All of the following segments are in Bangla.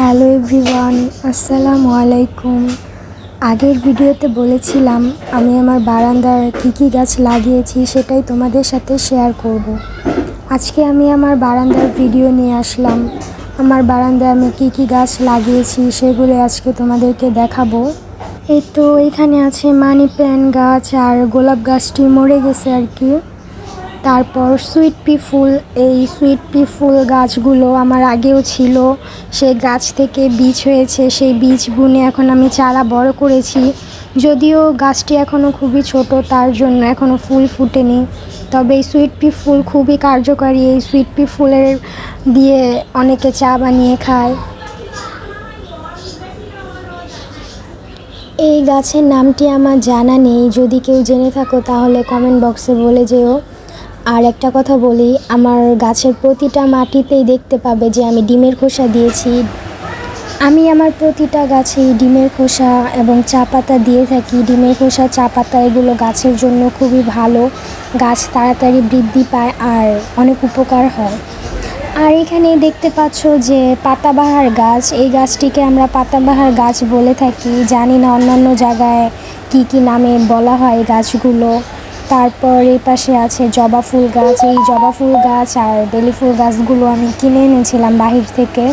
হ্যালো এভরিওয়ান, আসসালামু আলাইকুম। আগের ভিডিওতে বলেছিলাম আমি আমার বারান্দার কী গাছ লাগিয়েছি সেটাই তোমাদের সাথে শেয়ার করব। আজকে আমি আমার বারান্দার ভিডিও নিয়ে আসলাম। আমার বারান্দায় আমি কী গাছ লাগিয়েছি সেগুলো আজকে তোমাদেরকে দেখাবো। এই তো এখানে আছে মানি প্ল্যান্ট গাছ, আর গোলাপ গাছটি মরে গেছে আর কি। তারপর সুইট পি ফুল, এই সুইট পি ফুল গাছগুলো আমার আগেও ছিল, সেই গাছ থেকে বীজ হয়েছে, সেই বীজ বুনে এখন আমি চারা বড় করেছি। যদিও গাছটি এখনও খুবই ছোট, তার জন্য এখনও ফুল ফুটেনি। তবে এই সুইট পি ফুল খুবই কার্যকারী। এই সুইট পি ফুলের দিয়ে অনেকে চা বানিয়ে খায়। এই গাছের নামটি আমার জানা নেই, যদি কেউ জেনে থাকো তাহলে কমেন্ট বক্সে বলে যেও। আর একটা কথা বলি, আমার গাছের প্রতিটা মাটিতেই দেখতে পাবে যে আমি ডিমের খোসা দিয়েছি। আমি আমার প্রতিটা গাছেই ডিমের খোসা এবং চা পাতা দিয়ে থাকি। ডিমের খোসা, চা পাতা এগুলো গাছের জন্য খুবই ভালো, গাছ তাড়াতাড়ি বৃদ্ধি পায় আর অনেক উপকার হয়। আর এখানে দেখতে পাচ্ছ যে পাতাবাহার গাছ, এই গাছটিকে আমরা পাতাবাহার গাছ বলে থাকি। জানি না অন্যান্য জায়গায় কি নামে বলা হয় গাছগুলো। তারপর এই পাশে আছে জবা ফুল গাছ। এই জবা ফুল গাছ আর বেলি ফুল গাছগুলো আমি কিনে এনেছিলাম বাহির থেকে।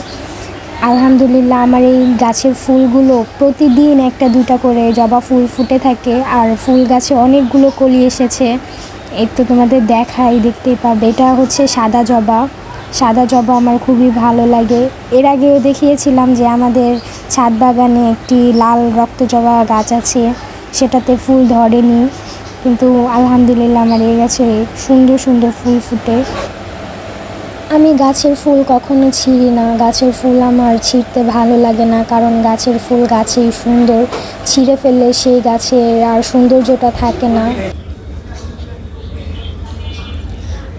আলহামদুলিল্লাহ আমার এই গাছের ফুলগুলো প্রতিদিন একটা দুটা করে জবা ফুল ফুটে থাকে, আর ফুল গাছে অনেকগুলো কলি এসেছে। এই তো তোমাদের দেখাই, দেখতেই পাবে। এটা হচ্ছে সাদা জবা। সাদা জবা আমার খুবই ভালো লাগে। এর আগেও দেখিয়েছিলাম যে আমাদের ছাদ বাগানে একটি লাল রক্ত জবা গাছ আছে, সেটাতে ফুল ধরেনি, কিন্তু আলহামদুলিল্লাহ আমার এই গাছে সুন্দর সুন্দর ফুল ফুটে। আমি গাছের ফুল কখনো ছিঁড়ি না। গাছের ফুল আমার ছিঁড়তে ভালো লাগে না, কারণ গাছের ফুল গাছেই সুন্দর। ছিঁড়ে ফেললে সেই গাছের আর সৌন্দর্যটা থাকে না।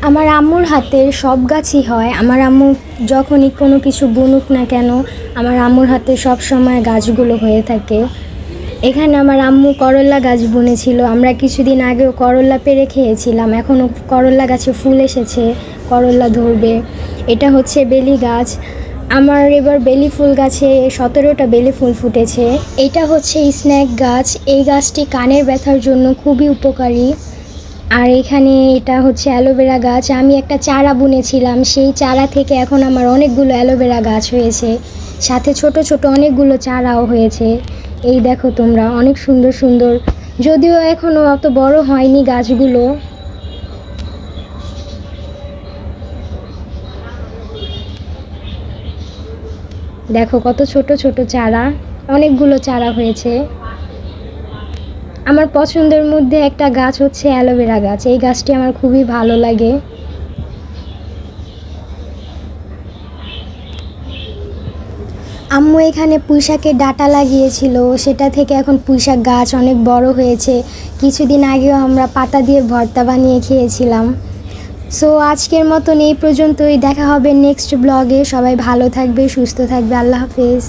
আমার আম্মুর হাতের সব গাছই হয়। আমার আম্মু যখনই কোনো কিছু বুনুক না কেন, আমার আম্মুর হাতে সব সময় গাছগুলো হয়ে থাকে। এখানে আমার আম্মু করল্লা গাছ বুনেছিল। আমরা কিছুদিন আগেও করল্লা পেড়ে খেয়েছিলাম। এখনও করল্লা গাছে ফুল এসেছে, করল্লা ধরবে। এটা হচ্ছে বেলি গাছ। আমার এবার বেলি ফুল গাছে 17টা বেলি ফুল ফুটেছে। এটা হচ্ছে স্ন্যাক গাছ। এই গাছটি কানের ব্যথার জন্য খুবই উপকারী। আর এখানে এটা হচ্ছে অ্যালোভেরা গাছ। আমি একটা চারা বুনেছিলাম, সেই চারা থেকে এখন আমার অনেকগুলো অ্যালোভেরা গাছ হয়েছে, সাথে ছোট ছোট অনেকগুলো চারাও হয়েছে। এই দেখো তোমরা, অনেক সুন্দর সুন্দর, যদিও এখনও অত বড় হয়নি গাছগুলো। দেখো কত ছোট ছোট চারা, অনেকগুলো চারা হয়েছে। আমার পছন্দের মধ্যে একটা গাছ হচ্ছে অ্যালোভেরা গাছ। এই গাছটি আমার খুবই ভালো লাগে। আম্মু এখানে পুঁইশাকের ডাঁটা লাগিয়েছিল, সেটা থেকে এখন পুঁইশাক গাছ অনেক বড় হয়েছে। কিছুদিন আগেও আমরা পাতা দিয়ে ভর্তা বানিয়ে খেয়েছিলাম। সো আজকের মতন এই পর্যন্তই। দেখা হবে নেক্সট ব্লগে। সবাই ভালো থাকবে, সুস্থ থাকবে। আল্লাহ হাফেজ।